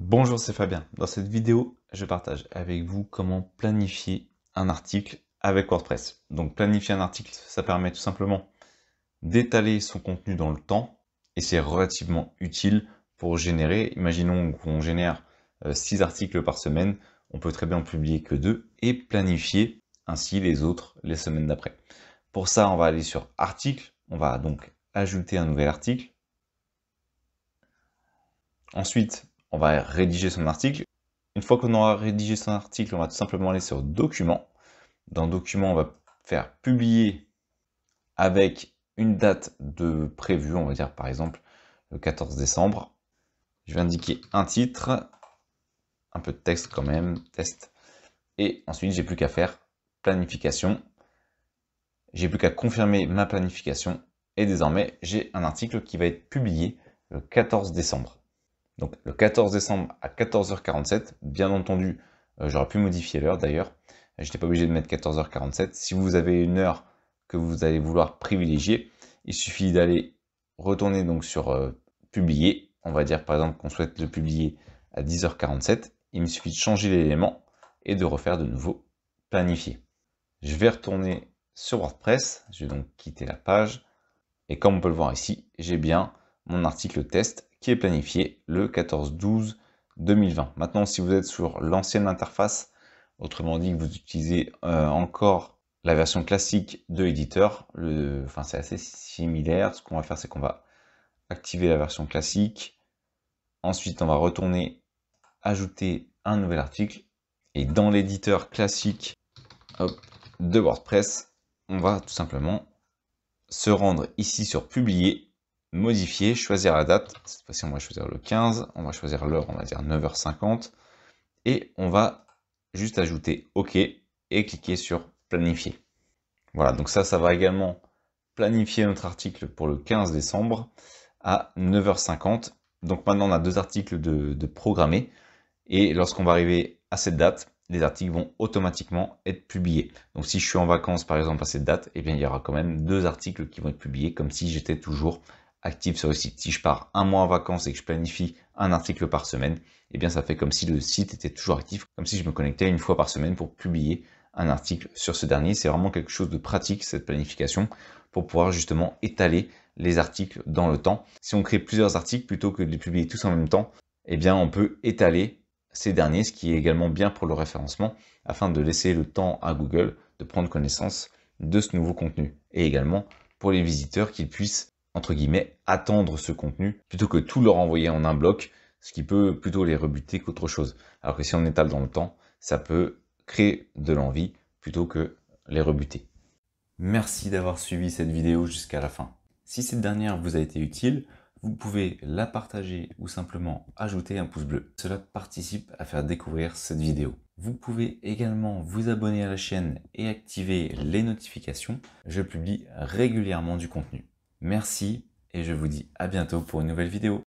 Bonjour, c'est Fabien. Dans cette vidéo, je partage avec vous comment planifier un article avec WordPress. Donc planifier un article, ça permet tout simplement d'étaler son contenu dans le temps et c'est relativement utile pour générer, imaginons qu'on génère 6 articles par semaine, on peut très bien en publier que 2 et planifier ainsi les autres les semaines d'après. Pour ça, on va aller sur article, on va donc ajouter un nouvel article. Ensuite, on va rédiger son article. Une fois qu'on aura rédigé son article, on va tout simplement aller sur Documents. Dans Documents, on va faire publier avec une date de prévue, on va dire par exemple le 14 décembre. Je vais indiquer un titre, un peu de texte quand même, test. Et ensuite, j'ai plus qu'à faire planification. J'ai plus qu'à confirmer ma planification. Et désormais, j'ai un article qui va être publié le 14 décembre. Donc le 14 décembre à 14h47, bien entendu, j'aurais pu modifier l'heure d'ailleurs, je n'étais pas obligé de mettre 14h47. Si vous avez une heure que vous allez vouloir privilégier, il suffit d'aller retourner donc sur publier, on va dire par exemple qu'on souhaite le publier à 10h47, il me suffit de changer l'élément et de refaire de nouveau planifier. Je vais retourner sur WordPress, je vais donc quitter la page, et comme on peut le voir ici, j'ai bien mon article test qui est planifié le 14-12-2020. Maintenant, si vous êtes sur l'ancienne interface, autrement dit que vous utilisez encore la version classique de l'éditeur, enfin c'est assez similaire. Ce qu'on va faire, c'est qu'on va activer la version classique. Ensuite, on va retourner ajouter un nouvel article. Et dans l'éditeur classique de WordPress, on va tout simplement se rendre ici sur publier, modifier, choisir la date. Cette fois-ci, on va choisir le 15. On va choisir l'heure, on va dire 9h50. Et on va juste ajouter OK et cliquer sur planifier. Voilà, donc ça va également planifier notre article pour le 15 décembre à 9h50. Donc maintenant, on a deux articles de programmer. Et lorsqu'on va arriver à cette date, les articles vont automatiquement être publiés. Donc si je suis en vacances par exemple à cette date, eh bien il y aura quand même deux articles qui vont être publiés comme si j'étais toujours actif sur le site. Si je pars un mois en vacances et que je planifie un article par semaine, eh bien ça fait comme si le site était toujours actif, comme si je me connectais une fois par semaine pour publier un article sur ce dernier. C'est vraiment quelque chose de pratique cette planification pour pouvoir justement étaler les articles dans le temps. Si on crée plusieurs articles plutôt que de les publier tous en même temps, eh bien on peut étaler ces derniers, ce qui est également bien pour le référencement, afin de laisser le temps à Google de prendre connaissance de ce nouveau contenu. Et également pour les visiteurs qu'ils puissent, entre guillemets, attendre ce contenu, plutôt que tout leur envoyer en un bloc, ce qui peut plutôt les rebuter qu'autre chose. Alors que si on étale dans le temps, ça peut créer de l'envie plutôt que les rebuter. Merci d'avoir suivi cette vidéo jusqu'à la fin. Si cette dernière vous a été utile, vous pouvez la partager ou simplement ajouter un pouce bleu. Cela participe à faire découvrir cette vidéo. Vous pouvez également vous abonner à la chaîne et activer les notifications. Je publie régulièrement du contenu. Merci et je vous dis à bientôt pour une nouvelle vidéo.